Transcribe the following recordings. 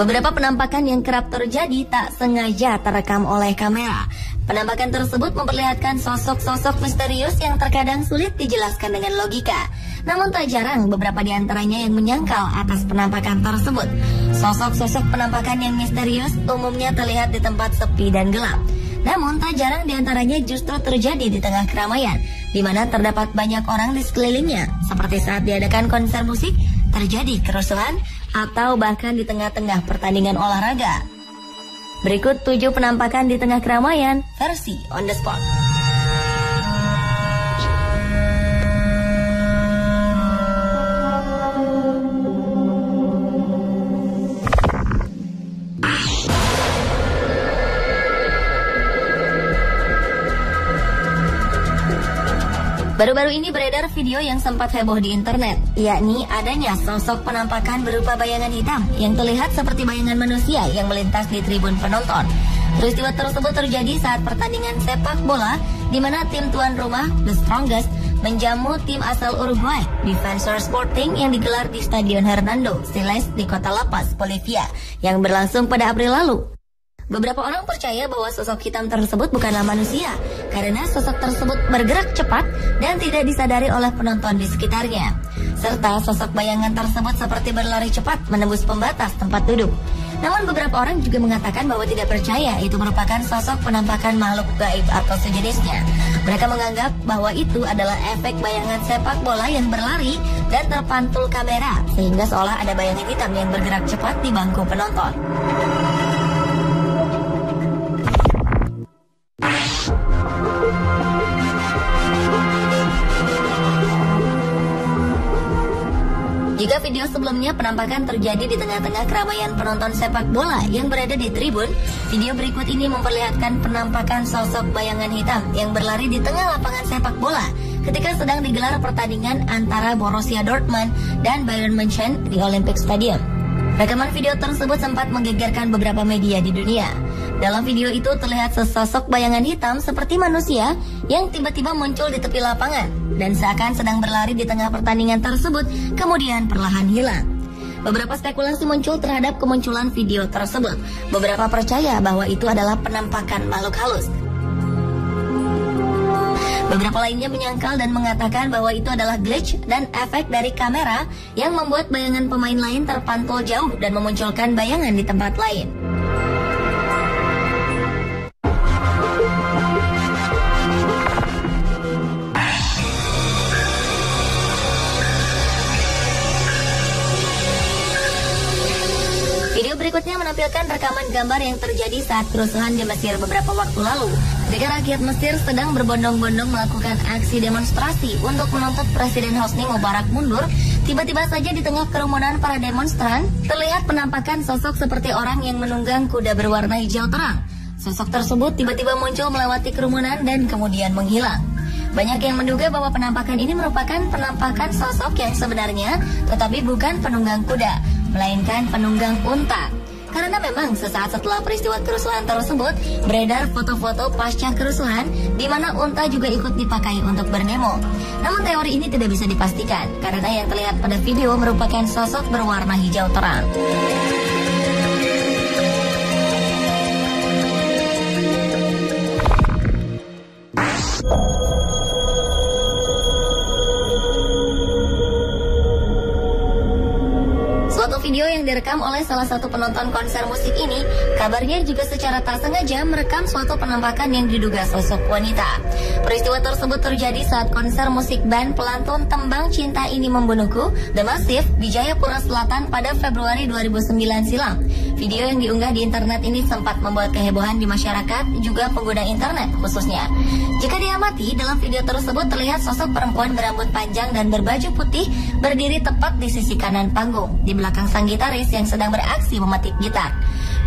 Beberapa penampakan yang kerap terjadi tak sengaja terekam oleh kamera. Penampakan tersebut memperlihatkan sosok-sosok misterius yang terkadang sulit dijelaskan dengan logika. Namun tak jarang beberapa di antaranya yang menyangkal atas penampakan tersebut. Sosok-sosok penampakan yang misterius umumnya terlihat di tempat sepi dan gelap. Namun tak jarang di antaranya justru terjadi di tengah keramaian, di mana terdapat banyak orang di sekelilingnya, seperti saat diadakan konser musik, terjadi kerusuhan, atau bahkan di tengah-tengah pertandingan olahraga. Berikut 7 penampakan di tengah keramaian versi on the spot. Baru-baru ini beredar video yang sempat heboh di internet, yakni adanya sosok penampakan berupa bayangan hitam yang terlihat seperti bayangan manusia yang melintas di tribun penonton. Peristiwa tersebut terjadi saat pertandingan sepak bola di mana tim tuan rumah, The Strongest, menjamu tim asal Uruguay, Defensor Sporting yang digelar di Stadion Hernando Siles di kota La Paz, Bolivia, yang berlangsung pada April lalu. Beberapa orang percaya bahwa sosok hitam tersebut bukanlah manusia karena sosok tersebut bergerak cepat dan tidak disadari oleh penonton di sekitarnya. Serta sosok bayangan tersebut seperti berlari cepat menembus pembatas tempat duduk. Namun beberapa orang juga mengatakan bahwa tidak percaya itu merupakan sosok penampakan makhluk gaib atau sejenisnya. Mereka menganggap bahwa itu adalah efek bayangan sepak bola yang berlari dan terpantul kamera sehingga seolah ada bayangan hitam yang bergerak cepat di bangku penonton. Jika video sebelumnya penampakan terjadi di tengah-tengah keramaian penonton sepak bola yang berada di tribun, video berikut ini memperlihatkan penampakan sosok bayangan hitam yang berlari di tengah lapangan sepak bola ketika sedang digelar pertandingan antara Borussia Dortmund dan Bayern München di Olympic Stadium. Rekaman video tersebut sempat menggegerkan beberapa media di dunia. Dalam video itu terlihat sesosok bayangan hitam seperti manusia yang tiba-tiba muncul di tepi lapangan dan seakan sedang berlari di tengah pertandingan tersebut, kemudian perlahan hilang. Beberapa spekulasi muncul terhadap kemunculan video tersebut. Beberapa percaya bahwa itu adalah penampakan makhluk halus. Beberapa lainnya menyangkal dan mengatakan bahwa itu adalah glitch dan efek dari kamera yang membuat bayangan pemain lain terpantul jauh dan memunculkan bayangan di tempat lain. Video berikutnya menampilkan rekaman gambar yang terjadi saat kerusuhan di Mesir beberapa waktu lalu. Ketika rakyat Mesir sedang berbondong-bondong melakukan aksi demonstrasi untuk menuntut Presiden Hosni Mubarak mundur, tiba-tiba saja di tengah kerumunan para demonstran, terlihat penampakan sosok seperti orang yang menunggang kuda berwarna hijau terang. Sosok tersebut tiba-tiba muncul melewati kerumunan dan kemudian menghilang. Banyak yang menduga bahwa penampakan ini merupakan penampakan sosok yang sebenarnya, tetapi bukan penunggang kuda, melainkan penunggang unta. Karena memang sesaat setelah peristiwa kerusuhan tersebut, beredar foto-foto pasca kerusuhan di mana unta juga ikut dipakai untuk berdemo. Namun teori ini tidak bisa dipastikan, karena yang terlihat pada video merupakan sosok berwarna hijau terang. Video yang direkam oleh salah satu penonton konser musik ini, kabarnya juga secara tak sengaja merekam suatu penampakan yang diduga sosok wanita. Peristiwa tersebut terjadi saat konser musik band pelantun Tembang Cinta Ini Membunuhku, The Massive, di Jayapura Selatan pada Februari 2009 silam. Video yang diunggah di internet ini sempat membuat kehebohan di masyarakat, juga pengguna internet khususnya. Jika diamati, dalam video tersebut terlihat sosok perempuan berambut panjang dan berbaju putih berdiri tepat di sisi kanan panggung, di belakang sang gitaris yang sedang beraksi memetik gitar.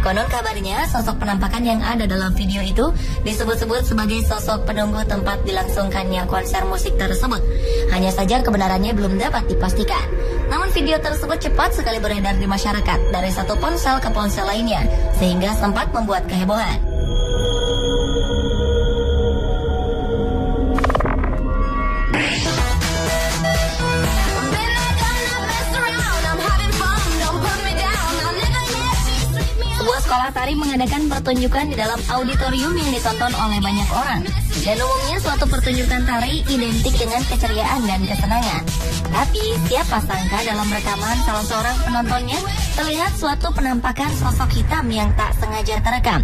Konon kabarnya sosok penampakan yang ada dalam video itu disebut-sebut sebagai sosok penunggu tempat dilangsungkannya konser musik tersebut. Hanya saja kebenarannya belum dapat dipastikan. Namun video tersebut cepat sekali beredar di masyarakat dari satu ponsel ke ponsel lainnya, sehingga sempat membuat kehebohan. Matahari mengadakan pertunjukan di dalam auditorium yang ditonton oleh banyak orang. Dan umumnya suatu pertunjukan tari identik dengan keceriaan dan kesenangan. Tapi siapa sangka dalam rekaman salah seorang penontonnya terlihat suatu penampakan sosok hitam yang tak sengaja terekam.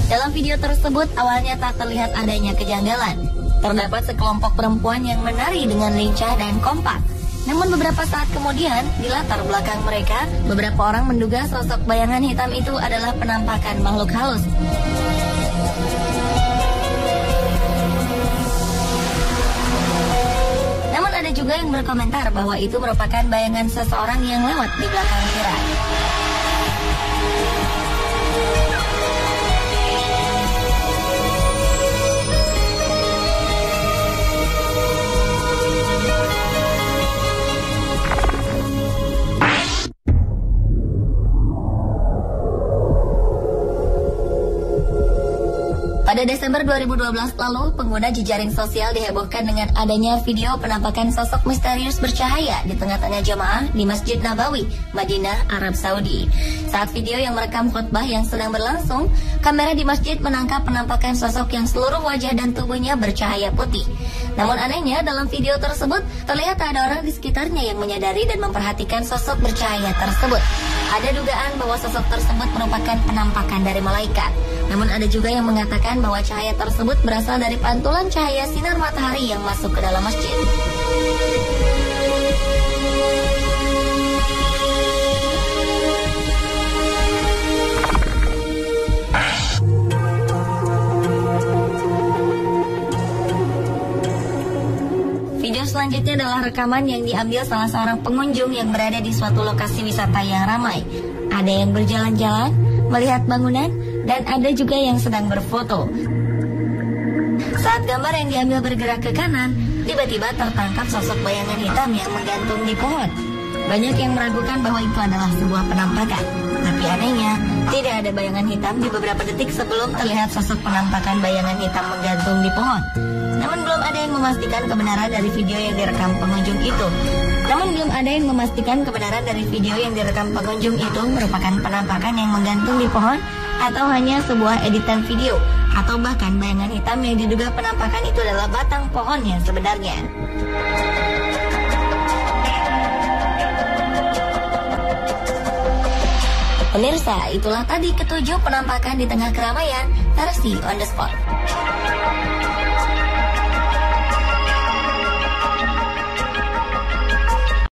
Dalam video tersebut awalnya tak terlihat adanya kejanggalan. Terdapat sekelompok perempuan yang menari dengan lincah dan kompak. Namun beberapa saat kemudian, di latar belakang mereka, beberapa orang menduga sosok bayangan hitam itu adalah penampakan makhluk halus. Namun ada juga yang berkomentar bahwa itu merupakan bayangan seseorang yang lewat di belakang tirai. Pada Desember 2012 lalu, pengguna jejaring sosial dihebohkan dengan adanya video penampakan sosok misterius bercahaya di tengah-tengah jamaah di Masjid Nabawi, Madinah, Arab Saudi. Saat video yang merekam khutbah yang sedang berlangsung, kamera di masjid menangkap penampakan sosok yang seluruh wajah dan tubuhnya bercahaya putih. Namun anehnya, dalam video tersebut terlihat tak ada orang di sekitarnya yang menyadari dan memperhatikan sosok bercahaya tersebut. Ada dugaan bahwa sosok tersebut merupakan penampakan dari malaikat. Namun ada juga yang mengatakan bahwa cahaya tersebut berasal dari pantulan cahaya sinar matahari yang masuk ke dalam masjid. Video selanjutnya adalah rekaman yang diambil salah seorang pengunjung yang berada di suatu lokasi wisata yang ramai. Ada yang berjalan-jalan, melihat bangunan, dan ada juga yang sedang berfoto. Saat gambar yang diambil bergerak ke kanan, tiba-tiba tertangkap sosok bayangan hitam yang menggantung di pohon. Banyak yang meragukan bahwa itu adalah sebuah penampakan. Tapi anehnya, tidak ada bayangan hitam di beberapa detik sebelum terlihat sosok penampakan bayangan hitam menggantung di pohon. Namun belum ada yang memastikan kebenaran dari video yang direkam pengunjung itu. Merupakan penampakan yang menggantung di pohon atau hanya sebuah editan video, atau bahkan bayangan hitam yang diduga penampakan itu adalah batang pohon yang sebenarnya. Pemirsa, itulah tadi ketujuh penampakan di tengah keramaian versi on the spot.